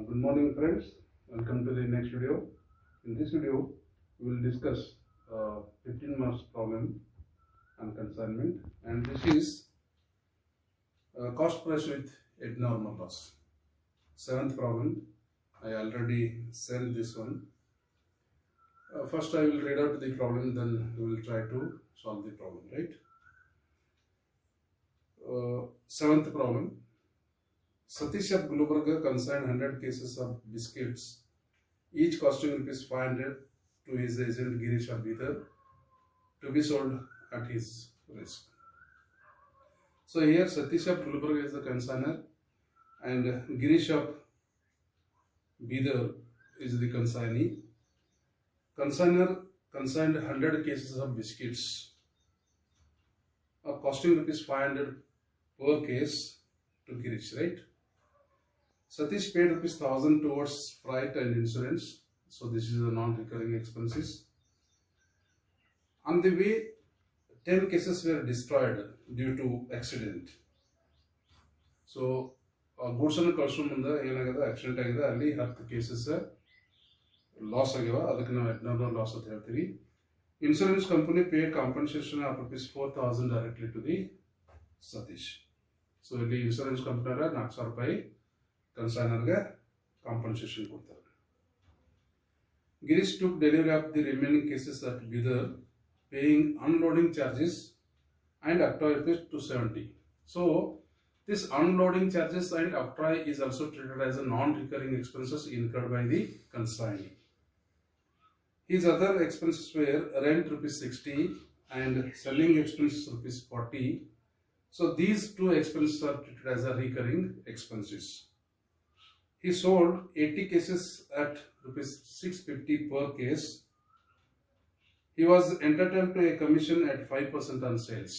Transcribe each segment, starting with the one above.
Good morning, friends. Welcome to the next video. In this video, we will discuss 15 marks problem on consignment, and this is cost price with abnormal loss. Seventh problem. I already sent this one. First, I will read out the problem, then we will try to solve the problem. Right? Seventh problem. Satish of Gulbarga consigned 100 cases of biscuits, each costing rupees 500 to his agent Girish of Bidar to be sold at his risk. So here Satish of Gulbarga is the consigner and Girish of Bidar is the consignee. Consigner consigned 100 cases of biscuits of costing rupees 500 per case to Girish, right? Satish paid rupees 1000 towards freight and insurance. So this is a non-recurring expenses. On the way, 10 cases were destroyed due to accident. So goods and customer munde accident agide alli 10 cases loss agava, adಕ್ಕೆ ನಾವು abnormal loss ಅಂತ ಹೇಳ್ತೀವಿ. Insurance company paid compensation of rupees 4000 directly to the Satish. So ಇಲ್ಲಿ insurance ಕಂಪನಿಯರ 4000 ರೂಪಾಯಿ ಕನ್ಸೈನರ್ಗೆ compensation ಕೊಡ್ತಾರೆ. Girish took delivery of the remaining cases at Bidar, paying unloading charges and octroi rupees 270. So this unloading charges and octroi is also treated as a non-recurring expenses incurred by the consignee. His other expenses were rent rupees 60 and selling expenses rupees 40. So these two expenses are treated as a recurring expenses. He sold 80 cases at rupees 650 per case. He was entitled to a commission at 5% on sales.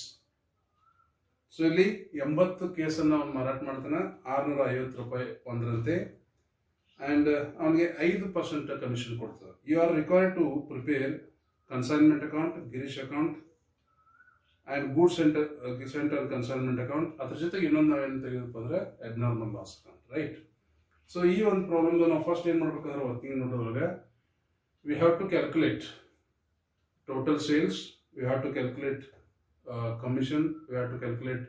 So ಇಲ್ಲಿ 80 ಕೇಸನ್ನು ಅವನು ಮಾರಾಟ ಮಾಡ್ತಾನೆ 650 ರೂಪಾಯಿ ಒಂದರಂತೆ and ಅವನಿಗೆ 5% commission ಕೊಡ್ತಾರೆ. You are required to prepare consignment account, Girish account and goods center consignment account. ಅದರ ಜೊತೆಗೆ ಇನ್ನೊಂದು ನಾವೇನು ತೆಗೆದಪ್ಪ ಅಂದ್ರೆ abnormal loss account, right? So ಈ ಒಂದು ಪ್ರಾಬ್ಲಮ್ ನಾವು ಫಸ್ಟ್ ಏನು ಮಾಡಬೇಕಂದ್ರೆ working ನೋಟೊಳಗೆ we have to calculate total sales, we have to calculate commission, we have to calculate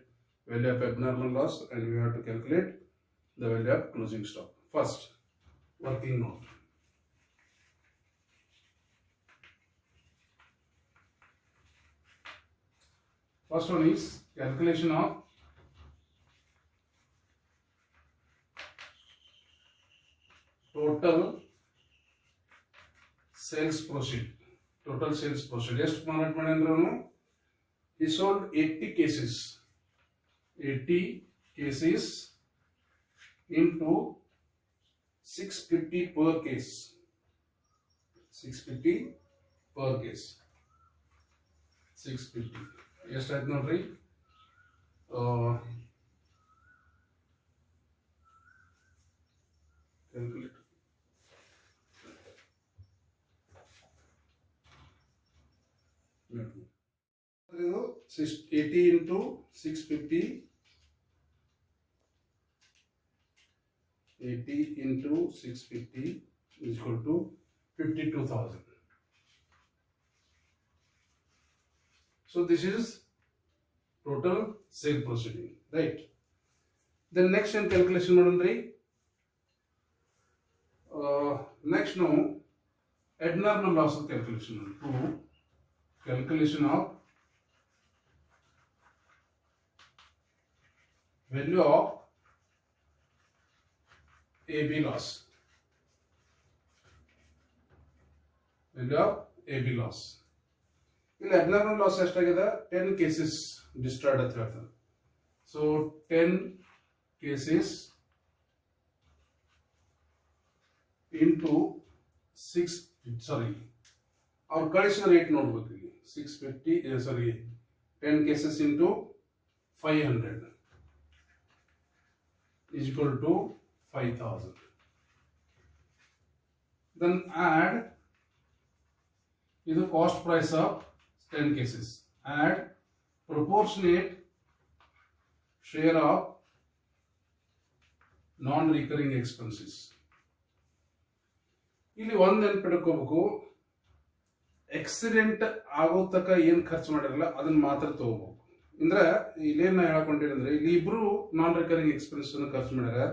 value of abnormal loss, and we have to calculate the value of closing stock. First, working note. First one is calculation of total sales proceed. Total sales proceed. Just ಮಾರಾಟ ಮಾಡಿದ್ರು he sold 80 cases. 80 cases into 650 per case. 650 per case. 650. Yes, right now, right? Calculate. No. 80 into 650. 80 into 650 is equal to 52,000. So this is total sale proceeding, right? Then next in calculation madandri next now abnormal loss calculation to calculation of value of AB loss. Value of AB loss. In abnormal loss ಎಷ್ಟಾಗಿದೆ 10 cases destroyed ಅಂತ ಹೇಳ್ತಾರೆ. So 10 cases into 6, ಅವ್ರ ಕಳಿಸಿದ rate ನೋಡ್ಬೇಕು ಇಲ್ಲಿ 650 10 cases into 500 is equal to 5,000. Then add the cost price of 10 cases. Add proportionate share of non-recurring expenses. ಇಲ್ಲಿ ಒಂದು ನೆನ್ಪಿಡ್ಕೋಬೇಕು, accident ಆಗೋ ತಕ ಏನ್ ಖರ್ಚು ಮಾಡಿರಲ್ಲ ಅದನ್ನ ಮಾತ್ರ ತಗೋಬೇಕು. ಅಂದ್ರೆ ಇಲ್ಲೇನ ಹೇಳಕೊಂಡಿರಿ ಅಂದ್ರೆ ಇಲ್ಲಿ ಇಬ್ರು ನಾನ್ ರಿಕರಿಂಗ್ ಎಕ್ಸ್ಪೆನ್ಸ್ ಖರ್ಚು ಮಾಡ್ಯಾರ.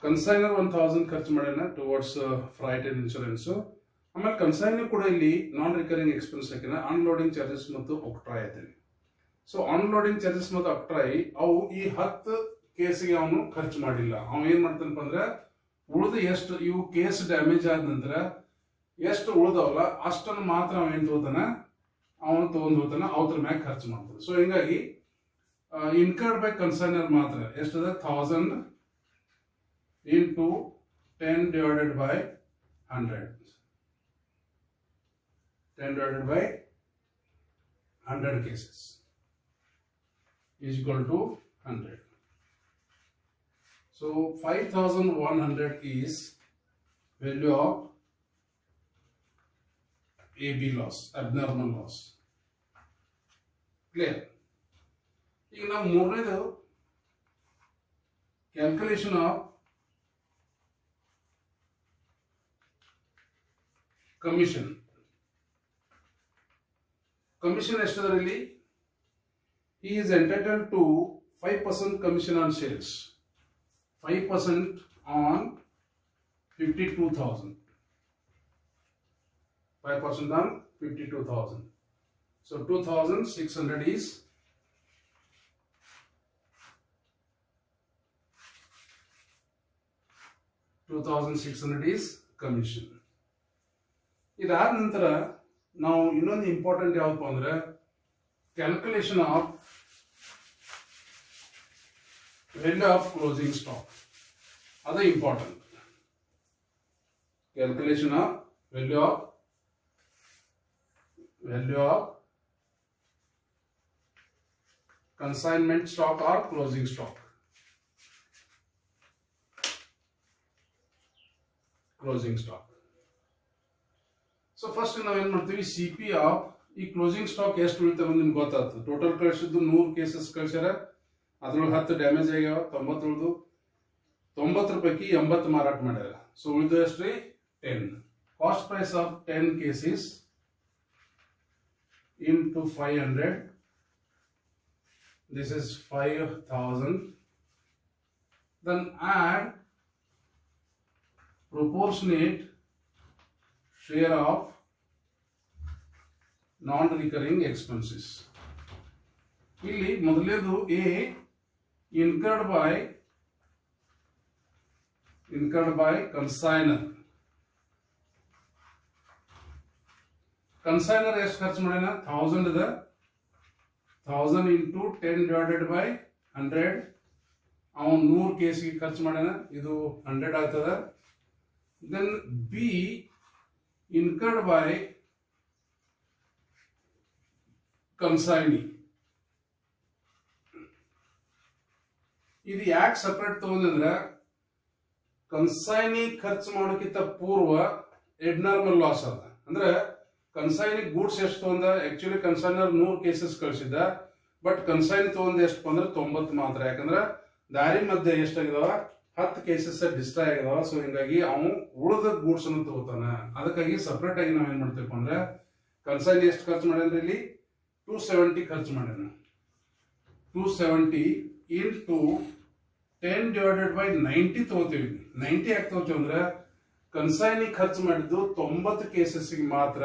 ಕನ್ಸೈನರ್ 1000 ಖರ್ಚು ಮಾಡ್ಯಾನ ಟುವರ್ಡ್ಸ್ ಫ್ರೈಟ್ ಅಂಡ್ ಇನ್ಶೂರೆನ್ಸ್. ಆಮೇಲೆ ಕನ್ಸೈನರ್ ಕೂಡ ಇಲ್ಲಿ ನಾನ್ ರಿಕರಿಂಗ್ ಎಕ್ಸ್ಪೆನ್ಸ್ ಹಾಕಿನ ಅನ್ಲೋಡಿಂಗ್ ಚಾರ್ಜಸ್ ಮತ್ತು ಒಕ್ಟ್ರಾಯ್ ಐತೆ. ಸೊ ಅನ್ಲೋಡಿಂಗ್ ಚಾರ್ಜಸ್ ಮತ್ತು ಒಕ್ಟ್ರಾಯ್ ಅವು ಈ 10 ಕೇಸಿಗೆ ಅವನು ಖರ್ಚು ಮಾಡಿಲ್ಲ. ಅವ ಏನ್ ಮಾಡ್ತಾನಪ್ಪ ಅಂದ್ರೆ ಉಳಿದ ಎಷ್ಟು ಇವು ಕೇಸ್ ಡ್ಯಾಮೇಜ್ ಆದ ನಂತರ ಎಷ್ಟು ಉಳಿದವಲ್ಲ ಅಷ್ಟನ್ನು ಮಾತ್ರ ಅವ ಏನ್ ತಗೋತಾನ, ಅವನು ತಗೊಂಡ್ ಹೋಗ್ತಾನ, ಅವ್ರ ಮ್ಯಾಗ ಖರ್ಚು ಮಾಡ್ತಾನೆ. ಸೊ ಹಿಂಗಾಗಿ ಇನ್ಕರ್ಡ್ ಬೈ ಕನ್ಸೈನರ್ ಮಾತ್ರ ಎಷ್ಟದ 1000 into 10 divided by 100. 10 divided by 100 cases is equal to 100. So 5100 is value of AB loss, abnormal loss. Clear? ಈಗ ನಾವು ಮೂರನೇದು ಕ್ಯಾಲ್ಕುಲೇಷನ್ ಆಫ್ ಕಮಿಷನ್. ಕಮಿಷನ್ ಎಷ್ಟದರಲ್ಲಿ? he is entitled to 5% commission on sales, 5% on 52,000, 5% on 52,000. So 2,600 is commission. ಇದಾದ ನಂತರ ನಾವು ಇನ್ನೊಂದು important ಯಾವ್ದಪ್ಪ ಅಂದ್ರೆ calculation of value of closing stock. ಅದು important. Calculation of value of consignment stock or closing stock. So first ನಾವೇನ್ ಮಾಡ್ತೀವಿ, CP of ಈ ಕ್ಲೋಸಿಂಗ್ ಸ್ಟಾಕ್ ಎಷ್ಟು ಉಳಿತಾವ ನಿಮ್ಗೆ ಗೊತ್ತಾಗ್ತದೆ. ಟೋಟಲ್ ಕಳಿಸಿದ್ದು 100 ಕೇಸಸ್ ಕಳ್ಸ್ಯಾರ, ಅದ್ರೊಳಗೆ 10 ಡ್ಯಾಮೇಜ್ ಆಗ್ಯಾವ, 90 ಉಳಿದು 90 ಪೈಕಿ 80 ಮಾರಾಟ ಮಾಡ್ಯಾರ. ಸೊ ಉಳಿದು ಎಷ್ಟ್ರಿ 10. Cost price of 10 cases into 500, this is 5,000. Then add proportionate share of non-recurring expenses. ಇಲ್ಲಿ ಮೊದಲೇದು A incurred by consignor. Consignor ಎಷ್ಟು ಖರ್ಚು ಮಾಡ್ಯಾನ? 1000 ಅದ. 1000 into 10 divided by 100. ಅವನು 100 ಕೇಸಿಗೆ ಖರ್ಚು ಮಾಡ್ಯಾನ, ಇದು 100 ಆಗ್ತದ. Then B incurred by consignee. ಇದು ಯಾಕೆ ಸಪರೇಟ್ ತಗೊಂಡ್ರೆ ಕನ್ಸೈನಿ ಖರ್ಚು ಮಾಡೋಕ್ಕಿಂತ ಪೂರ್ವ ಎಬ್ನಾರ್ಮಲ್ ಲಾಸ್ ಅದ. ಅಂದ್ರೆ ಕನ್ಸೈನಿ ಗೂಡ್ಸ್ ಎಷ್ಟು ತಗೊಂಡ, ಆಕ್ಚುಲಿ ಕನ್ಸೈನರ್ 100 ಕೇಸಸ್ ಕಳಿಸಿದ್ದ, ಬಟ್ ಕನ್ಸೈನ್ ತಗೊಂಡ್ ಎಷ್ಟು ಅಂದ್ರೆ 90 ಮಾತ್ರ. ಯಾಕಂದ್ರೆ ದಾರಿ ಮಧ್ಯೆ ಎಷ್ಟಾಗಿದಾವ 10 ಕೇಸಸ್ ಡಿಸ್ಟ್ರಾಯ್ ಆಗಿದಾವ. ಸೊ ಹಿಂಗಾಗಿ ಅವನು ಉಳಿದ ಗೂಡ್ಸ್ ಅನ್ನು ತಗೋತಾನ. ಅದಕ್ಕಾಗಿ ಸಪರೇಟ್ ಆಗಿ ನಾವ್ ಏನ್ ಮಾಡ್ತೀವಿ ಅಂದ್ರೆ ಕನ್ಸೈನ್ ಎಷ್ಟು ಖರ್ಚು ಮಾಡ್ಯಾನ್ರಿ ಇಲ್ಲಿ 270 ಖರ್ಚು ಮಾಡ್ಯಾನ. 270 into 10 divided by 90 ತಗೋತೀವಿ. 90 ಯಾಕೆ ತಗೋತೀವಿ ಅಂದ್ರೆ ಕನ್ಸೈನಿ ಖರ್ಚು ಮಾಡಿದ್ದು 90 ಕೇಸಸ್ಗೆ ಮಾತ್ರ,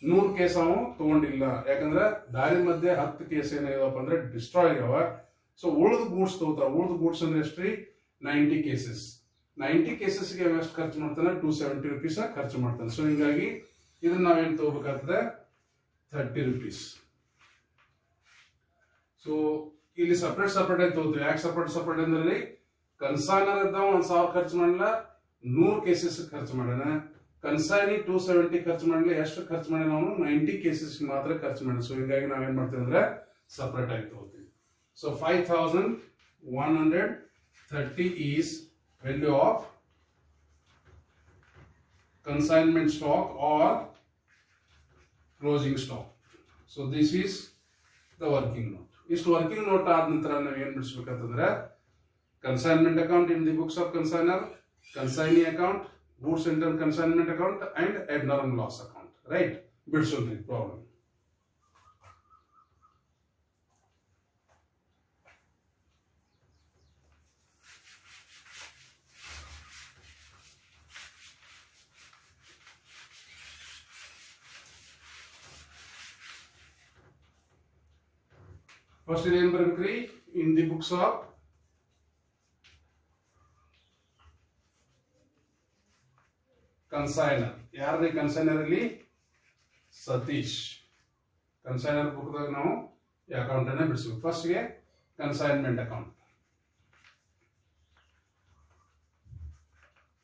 100 ಕೇಸ್ ಅವನು ತಗೊಂಡಿಲ್ಲ. ಯಾಕಂದ್ರೆ ದಾರಿ ಮಧ್ಯೆ 10 ಕೇಸ್ ಏನಾಗ್ಯಾವಪ್ಪ ಅಂದ್ರೆ ಡಿಸ್ಟ್ರಾಯ್ ಆಗ್ಯಾವ. ಸೊ ಉಳಿದ ಗೂಡ್ಸ್ ತಗೋತಾರ. ಉಳಿದ ಗೂಡ್ಸ್ ಅಂದ್ರೆ ಎಷ್ಟ್ರಿ 90 ಕೇಸಸ್. 90 ಕೇಸಸ್ಗೆ ಎಷ್ಟು ಖರ್ಚು ಮಾಡ್ತಾನೆ? 270 rupees ಖರ್ಚು ಮಾಡ್ತಾನೆ. ಸೊ ಹಿಂಗಾಗಿ ಇದನ್ನ ನಾವೇನ್ ತಗೋಬೇಕಾಗ್ತದೆ 30 rupees. ಸೊ ಇಲ್ಲಿ ಸಪರೇಟ್ ಆಗಿ ತಗೋತೀವಿ. ಯಾಕೆ ಸಪರೇಟ್ ಅಂದ್ರೆ ಕನ್ಸೈನರ್ ಇದ್ದ 1000 ಖರ್ಚು ಮಾಡಲ್ಲ, 100 ಕೇಸಸ್ ಖರ್ಚು ಮಾಡ್ಯಾನ. ಕನ್ಸೈನಿ 270 ಖರ್ಚು ಮಾಡಲಿ, ಎಷ್ಟು ಖರ್ಚು ಮಾಡ್ಯಾನ ಅವನು 90 ಕೇಸಸ್ ಮಾತ್ರ ಖರ್ಚು ಮಾಡ್ಯಾನ. ಸೊ ಹಿಂಗಾಗಿ ನಾವೇನ್ ಮಾಡ್ತೀವಿ ಅಂದ್ರೆ ಸಪರೇಟ್ ಆಗಿ ತಗೋತೀವಿ. So 5130 is value of consignment stock or closing stock. So this is the working note. ಇಷ್ಟು ವರ್ಕಿಂಗ್ ನೋಟ್ ಆದ ನಂತರ ನಾವು ಏನ್ ಬಿಡಿಸ್ಬೇಕಂತಂದ್ರೆ consignment account in the books of consignor, consignee account, goods enter consignment account and abnormal loss account. Right, ಬಿಡಿಸೋದ್ರಿ problem. First ಏನ್ ಬರ್ಬೇಕ್ರಿ, in the books of consignor. ಯಾರ್ರಿ ಕನ್ಸೈನರ್ ಅಲ್ಲಿ? ಸತೀಶ್. ಕನ್ಸೈನರ್ ಬುಕ್ ದಾಗ ನಾವು ಈ ಅಕೌಂಟ್ ಅನ್ನ ಬಿಡಿಸ್ಬೇಕು. ಫಸ್ಟ್ ಗೆ consignment account.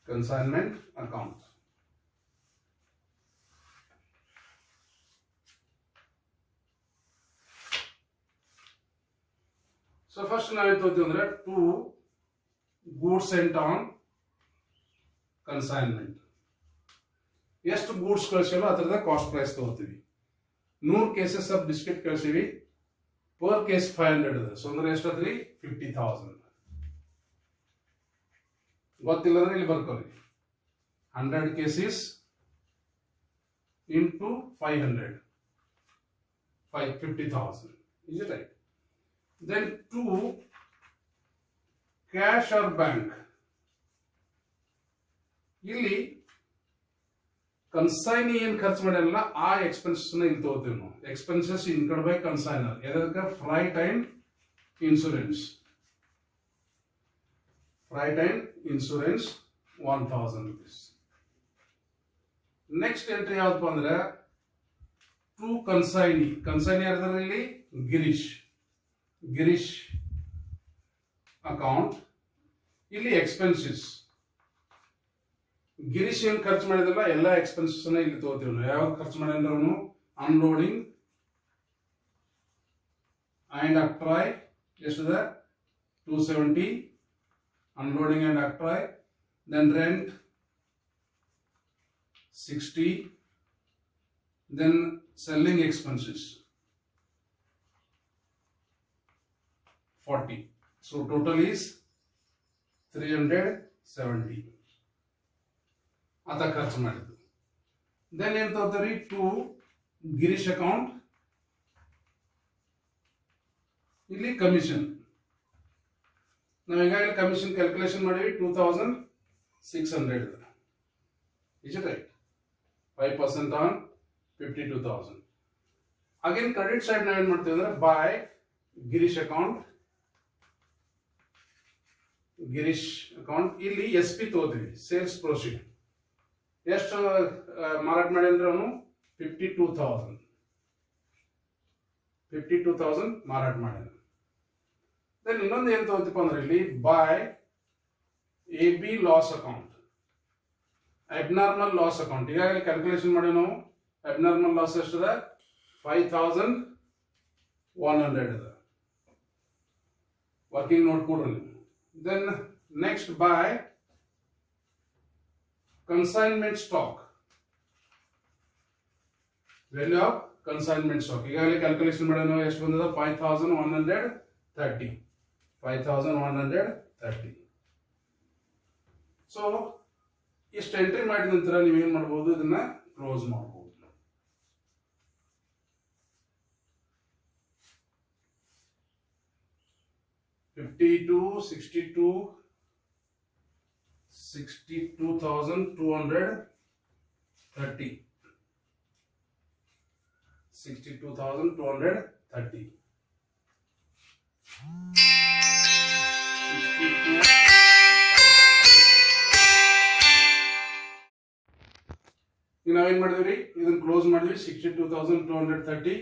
Consignment account. So first ನಾವೇನ್ ತಗೋತೀವಿ ಅಂದ್ರೆ to goods sent on consignment. ಎಷ್ಟು ಗೂಡ್ಸ್ ಕಳಿಸಿವಲ್ಲ ಅದರದ ಕಾಸ್ಟ್ ಪ್ರೈಸ್ ತಗೋತೀವಿ. 100 ಕೇಸಸ್ ಆಫ್ ಬಿಸ್ಕೆಟ್ ಕಳಿಸಿವಿ, ಪರ್ ಕೇಸ್ 500 ಇದೆ. ಸೊ ಅಂದ್ರೆ ಎಷ್ಟಾದ್ರಿ? 50,000. ಗೊತ್ತಿಲ್ಲ ಅಂದ್ರೆ ಇಲ್ಲಿ ಬರ್ಕೋರಿ. 100 cases into 500, 50,000. Is it right? Then to cash or bank. ಇಲ್ಲಿ ಕನ್ಸೈನಿ ಏನ್ ಖರ್ಚು ಮಾಡಿರಲ್ಲ ಆ ಎಕ್ಸ್ಪೆನ್ಸಸ್ ನ ಇಲ್ಲಿ ತಗೋತೀವಿ ನಾವು. Expenses incurred by consignor. ಎದಕ್ಕೆ? Freight and insurance. Freight and insurance 1,000 rupees. Next entry ಯಾವ್ದಪ್ಪ ಅಂದ್ರೆ ಟು ಕನ್ಸೈನಿ. ಕನ್ಸೈನಿ ಯಾರ್ದಾರ ಇಲ್ಲಿ? ಗಿರೀಶ್. ಗಿರೀಶ್ ಅಕೌಂಟ್. ಇಲ್ಲಿ ಎಕ್ಸ್ಪೆನ್ಸಸ್. ಗಿರೀಶ್ ಏನ್ ಖರ್ಚು ಮಾಡಿದಲ್ಲ ಎಲ್ಲ ಎಕ್ಸ್ಪೆನ್ಸಸ್ ನ ಇಲ್ಲಿ ತಗೋತೀವಿ ನಾವು. ಯಾವ್ದು ಖರ್ಚು ಮಾಡಿದ್ರೆ ಅವನು? Unloading and octroi. ಎಷ್ಟಿದೆ? 270. Unloading and octroi. Then rent 60. Then selling expenses 40. So total is 370. ಅದ ಖರ್ಚು ಮಾಡಿದ್ದು. ದೆನ್ ಏನ್ ತಗೋತೀರಿ? To Girish account. ಇಲ್ಲಿ ಕಮಿಷನ್. ನಾವು ಈಗಾಗಲೇ ಕಮಿಷನ್ ಕ್ಯಾಲ್ಕುಲೇಷನ್ ಮಾಡಿವಿ. 2,600 ಇದೆ. Is it right? 5% on 52,000. Again credit side ನಾವೇನ್ ಮಾಡ್ತೀವಿ ಅಂದ್ರೆ by Girish account. Girish account ಇಲ್ಲಿ SP ತಗೋತೀವಿ, ಸೇಲ್ಸ್ ಪ್ರೊಸೀಡ್. ಎಷ್ಟು ಮಾರಾಟ ಮಾಡಿ ಅಂದ್ರೆ ಅವನು? 52,000. 52,000 ಮಾರಾಟ ಮಾಡಿದ. ದೆನ್ ಇನ್ನೊಂದು ಏನ್ ತಗೋತೀವಿ ಅಂದ್ರೆ ಇಲ್ಲಿ by AB loss account. Abnormal loss account. ಈಗಾಗಲೇ ಕ್ಯಾಲ್ಕುಲೇಷನ್ ಮಾಡಿ ನಾವು. ಅಬ್ನಾರ್ಮಲ್ ಲಾಸ್ ಎಷ್ಟಿದೆ? 5,100 ಇದೆ. ವರ್ಕಿಂಗ್ ನೋಟ್ ಕೊಡ್ರಿ. Then next by consignment stock. Value of consignment stock. ಈಗಾಗಲೇ ಕ್ಯಾಲ್ಕುಲೇಷನ್ ಮಾಡೋಣ. ಎಷ್ಟು ಬಂದಿದೆ? 5,130. 5,130. ಸೊ ಇಷ್ಟು ಎಂಟ್ರಿ ಮಾಡಿದ ನಂತರ ನೀವೇನ್ ಮಾಡಬಹುದು? ಇದನ್ನ ಕ್ಲೋಸ್ ಮಾಡಬಹುದು. $62,230. 62,230. ಈಗ ನಾವೇನ್ ಮಾಡಿದ್ವಿ? ಇದನ್ನ ಕ್ಲೋಸ್ ಮಾಡಿದ್ವಿ. 62,230.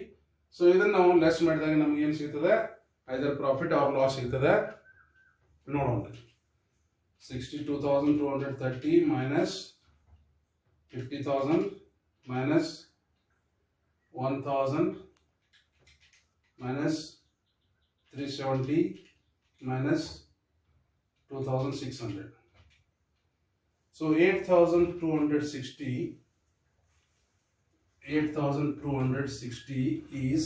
ಸೊ ಇದನ್ನ ನಾವು ಲೆಸ್ ಮಾಡಿದಾಗ ನಮ್ಗೆ ಏನ್ ಸಿಗ್ತದೆ? ಐದರ್ ಪ್ರಾಫಿಟ್ ಆರ್ ಲಾಸ್ ಸಿಗ್ತದೆ. ನೋಡೋಣ. 62,230 minus 50,000 minus 1,000 minus 370 minus 2,600. So 8,260 is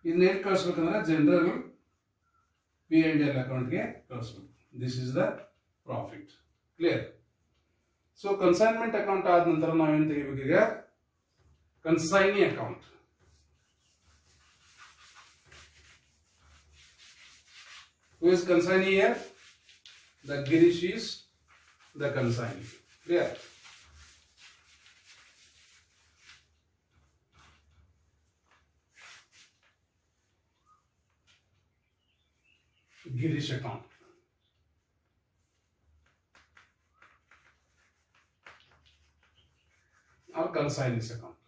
ಇನ್ನೇನು ಕಳಿಸ್ಬೇಕಂದ್ರೆ ಜನರಲ್ P&L ಅಕೌಂಟ್ಗೆ ಕಳಿಸ್ಬೇಕು. This is the profit. Clear? So consignment account ಆದ ನಂತರ ನಾವೇನ್ ತೆಗಿಬೇಕು ಈಗ consignee account. Who is consignee here? The Girish is the consignee. Clear? Girish account. Or consignee's account.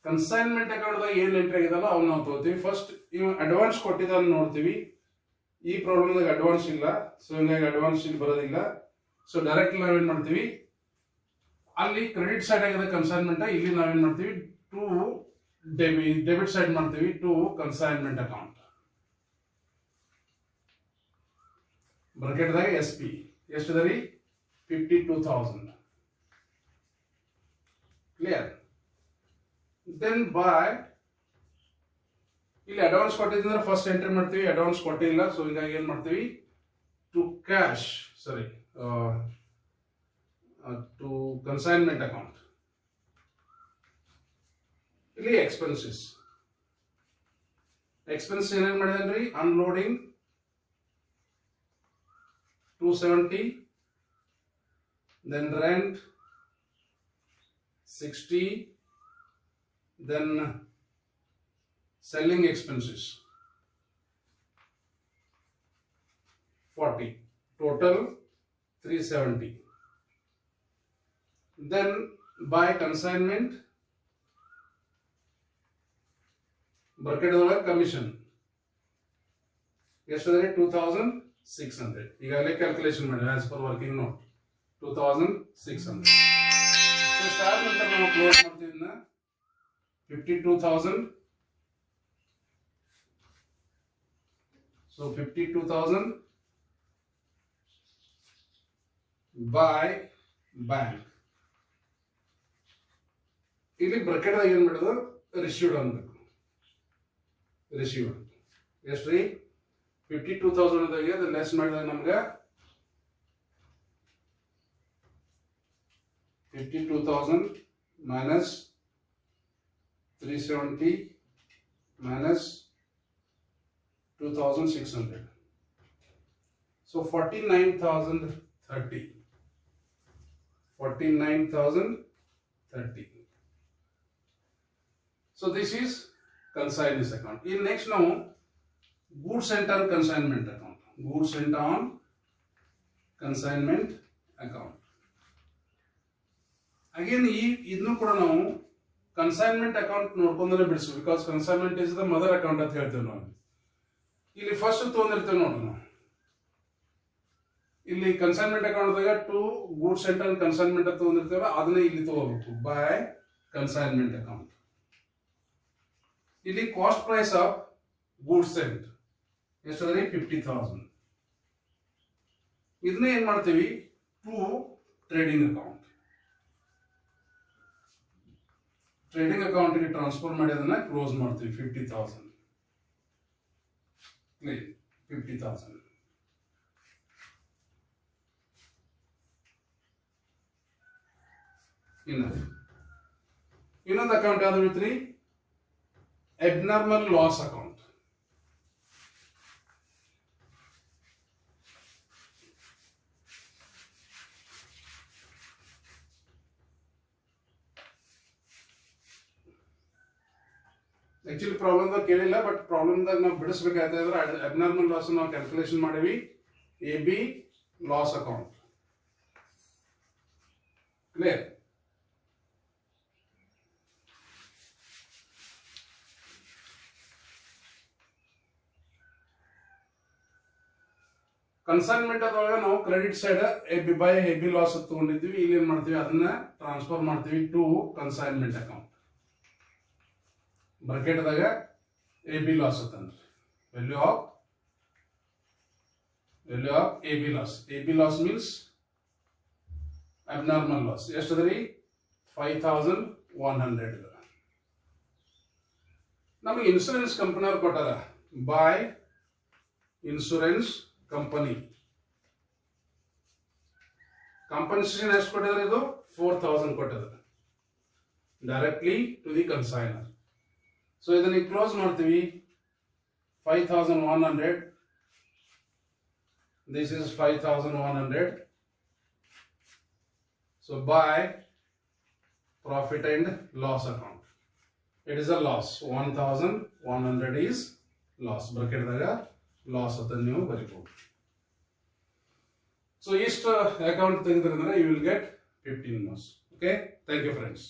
Consignment account ದಾಗ ಏನ್ ಎಂಟ್ರಿ ಆಗಿದಲ್ಲ ಅವ್ನ ನಾವು ತಗೋತೀವಿ. ಫಸ್ಟ್ ಇವ್ ಅಡ್ವಾನ್ಸ್ ಕೊಟ್ಟಿದ್ದಾನ ನೋಡ್ತೀವಿ. ಈ ಪ್ರಾಬ್ಲಮ್ ದಾಗ ಅಡ್ವಾನ್ಸ್ ಇಲ್ಲ, ಸೊ ಹಿಂಗಾಗಿ ಅಡ್ವಾನ್ಸ್ ಇಲ್ಲಿ ಬರೋದಿಲ್ಲ. ಸೊ ಡೈರೆಕ್ಟ್ ನಾವೇನ್ ಮಾಡ್ತೀವಿ, ಅಲ್ಲಿ ಕ್ರೆಡಿಟ್ ಸೈಡ್ ಆಗಿದೆ ಕನ್ಸೈನ್ಮೆಂಟ್, ಇಲ್ಲಿ ನಾವೇನ್ ಮಾಡ್ತೀವಿ ಟು ಡೆಬಿಟ್ ಸೈಡ್ ಮಾಡ್ತೀವಿ ಟು ಕನ್ಸೈನ್ಮೆಂಟ್ ಅಕೌಂಟ್. ಬ್ರಾಕೆಟ್ ದಾಗ ಎಸ್ ಪಿ ಎಷ್ಟದರಿ 52,000. ಕ್ಲಿಯರ್? ದೆನ್ ಬಾಯ್ ಇಲ್ಲಿ ಅಡ್ವಾನ್ಸ್ ಕೊಟ್ಟಿದ್ರೆ ಫಸ್ಟ್ ಎಂಟ್ರಿ ಮಾಡ್ತೀವಿ, ಅಡ್ವಾನ್ಸ್ ಕೊಟ್ಟಿಲ್ಲ, ಸೊ ಹೀಗಾಗಿ ಏನ್ ಮಾಡ್ತೀವಿ to cash to consignment account. ಇಲ್ಲಿ ಎಕ್ಸ್ಪೆನ್ಸಸ್ ಏನೇನ್ ಮಾಡಿದನ್ರಿ, unloading 270, then rent 60, then selling expenses 40, total 370. Then by consignment bracket ಒಳಗೆ ಕಮಿಷನ್ ಎಷ್ಟಿದೆ 2600. ಈಗಾಗಲೇ ಕ್ಯಾಲ್ಕುಲೇಷನ್ ಮಾಡಿ as per working note 2600. So star ನಂತರ ನಾವು ಕ್ಲೋಸ್ ಮಾಡ್ತೀವಿ ಇದನ್ನ 52,000. So 52,000 by bank. ಇಲ್ಲಿ ಬ್ರಾಕೆಟ್ ದಾಗ ಏನ್ ಮಾಡೋದು ರಿಸೀವ್ಡ್ ಅನ್ಬೇಕು. ರಿಸೀವ್ಡ್ ಎಷ್ಟ್ರಿ 52,000 ಅದಾಗೆ ಅದು ಲೆಸ್ ಮಾಡಿದಾಗ ನಮ್ಗೆ 52,000 minus 370 minus 2,600. So 49,030. 49,030. So this is consignee account. In next now goods sent on consignment account. Goods sent on consignment account. Again ಇದನ್ನು ಕೂಡ ನಾವು ಕನ್ಸೈನ್ಮೆಂಟ್ ಅಕೌಂಟ್ ನೋಡ್ಕೊಂಡ್ರೆ ಬಿಡಿಸ್ಬೇಕು, because consignment is the mother account ಅಂತ ಹೇಳ್ತೇವೆ ನಾವು. ಇಲ್ಲಿ ಫಸ್ಟ್ ತೊಗೊಂಡಿರ್ತೇವೆ ನೋಡ್ರಿ ನಾವು. ಇಲ್ಲಿ ಕನ್ಸೈನ್ಮೆಂಟ್ ಅಕೌಂಟ್ ದಾಗ to goods sent and consignment ಅಂತ ತೊಗೊಂಡಿರ್ತೇವೆ, ಅದನ್ನ ಇಲ್ಲಿ ತಗೋಬೇಕು ಬೈ ಕನ್ಸೈನ್ಮೆಂಟ್ ಅಕೌಂಟ್. ಇಲ್ಲಿ cost price of goods sent ಎಷ್ಟಾದ್ರೆ 50,000. ಇದನ್ನ ಏನ್ ಮಾಡ್ತೀವಿ to trading account. Trading account ಗೆ ಟ್ರಾನ್ಸ್ಫರ್ ಮಾಡಿ ಅದನ್ನ ಕ್ಲೋಸ್ ಮಾಡ್ತೀವಿ 50,000. 50,000. ಇನ್ನೊಂದು ಅಕೌಂಟ್ ಯಾವ್ದು ಇತ್ರಿ, abnormal loss account. Actually problem ದಾಗ ಕೇಳಿಲ್ಲ, ಬಟ್ ಪ್ರಾಬ್ಲಮ್ ದಾಗ ನಾವು ಬಿಡಿಸ್ಬೇಕಾದ್ರೆ ಅಬ್ನಾರ್ಮಲ್ ಲಾಸ್ ನಾವು ಕ್ಯಾಲ್ಕುಲೇಷನ್ ಮಾಡೀವಿ. AB loss account. Clear? Consignment ಅದೊಳಗೆ ನಾವು ಕ್ರೆಡಿಟ್ ಸೈಡ್ AB ಲಾಸ್ ತಗೊಂಡಿದ್ವಿ. ಇಲ್ಲಿ ಏನ್ ಮಾಡ್ತೀವಿ ಅದನ್ನ ಟ್ರಾನ್ಸ್ಫರ್ ಮಾಡ್ತೀವಿ ಟು ಕನ್ಸೈನ್ಮೆಂಟ್ ಅಕೌಂಟ್. ಬ್ರಾಕೆಟ್ ದಾಗ AB ಲಾಸ್ ಅಂತಂದ್ರೆ value of AB loss. AB loss means abnormal loss. ಎಷ್ಟದ್ರಿ 5,100. ನಮಗೆ ಇನ್ಶೂರೆನ್ಸ್ ಕಂಪನಿಯವ್ರು ಕೊಟ್ಟಾರ ಬೈ ಇನ್ಶೂರೆನ್ಸ್ ಕಂಪನಿ. ಕಾಂಪನ್ಸೇಷನ್ ಎಷ್ಟು ಕೊಟ್ಟಿದ್ದಾರೆ? ಇದು 4000 ಕೊಟ್ಟಿದ್ದಾರೆ directly to the consignor. So ಇದನ್ನ ಕ್ಲೋಸ್ ಮಾಡ್ತೀವಿ. 5100, this is 5100. So by profit and loss account, it is a loss. 1100 is loss. Bracket daga loss at the new report. So each account you will get 15 marks. Okay, thank you friends.